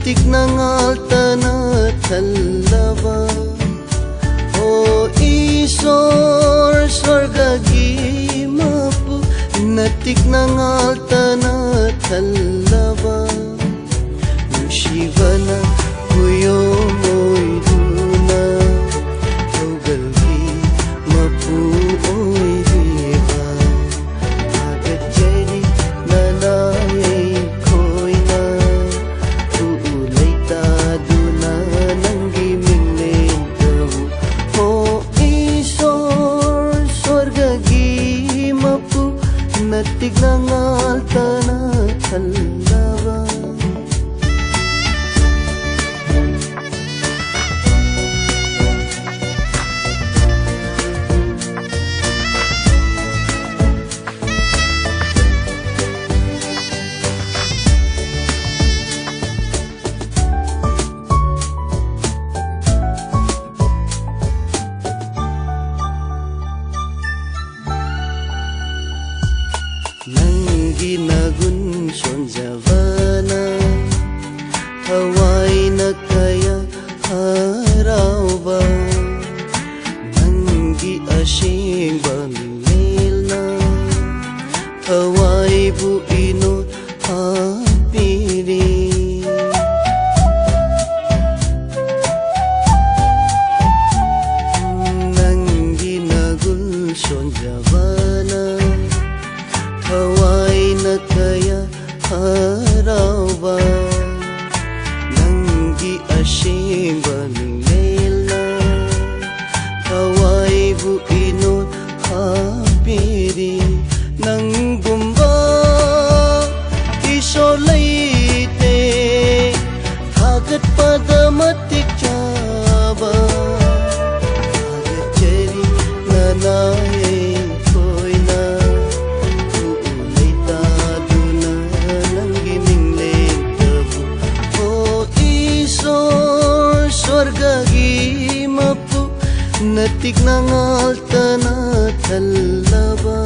natik nangaltana thallava o Ishor swargagi mapu natik nangaltana thallava nushivana huyo moiduna taugalgi mapu oidiva agajeri nanaye koina uulaita duna nangi minglen tavu o Ishor swargagi mapu natik nangaltana thallava Nangi nagun sonjavana Hawai na kaya harawa Nangi asing bamil na Hawai bu ino hapiri Nangi nagun sonjavana Hawai na kaya harawa Nangi asing bamingel na Hawai bu inot hapiri Nang gumba isolayte Hagat padamatik jaba Hagat jeri nanaye swargagi mapu natik nangaltana thallava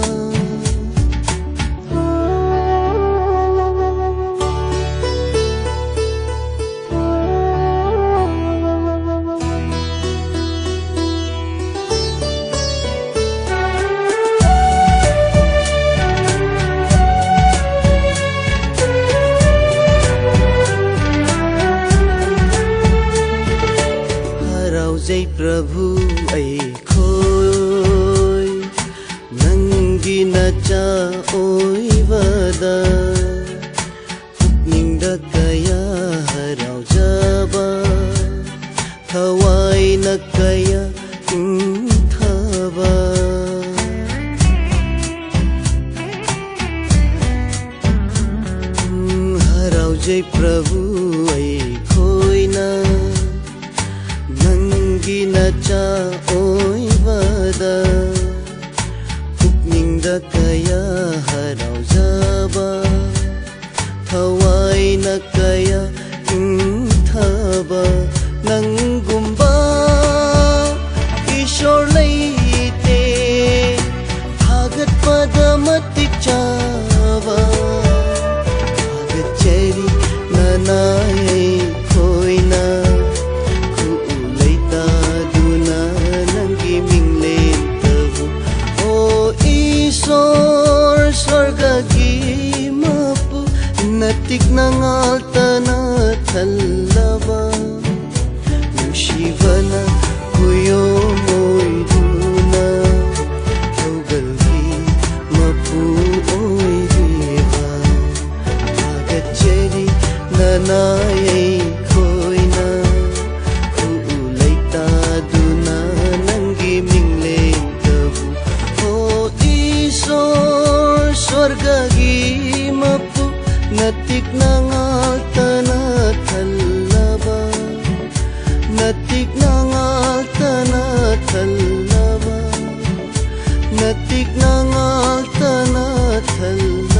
Jai Prabhu ai khoi nangi nacha oi vada pukning da kaya harau jaba Hawai na kaya thava harau Jai Prabhu ai khoi na Nangi nacha oi vada pukning da kaya harau jaba Hawai na kaya thaba nang gumba Ishor laite hagat padamatik jaba hagat jeri nanaye koina swargagi mapu natik nangaltana thallava nushivana huyo moiduna taugalgi mapu oidiva agajeri nanaye koina uulaita duna nangi minglen tavu o Ishor swargagi mapu natik nangaltana thallava natik nangaltana thallava natik nangaltana thallava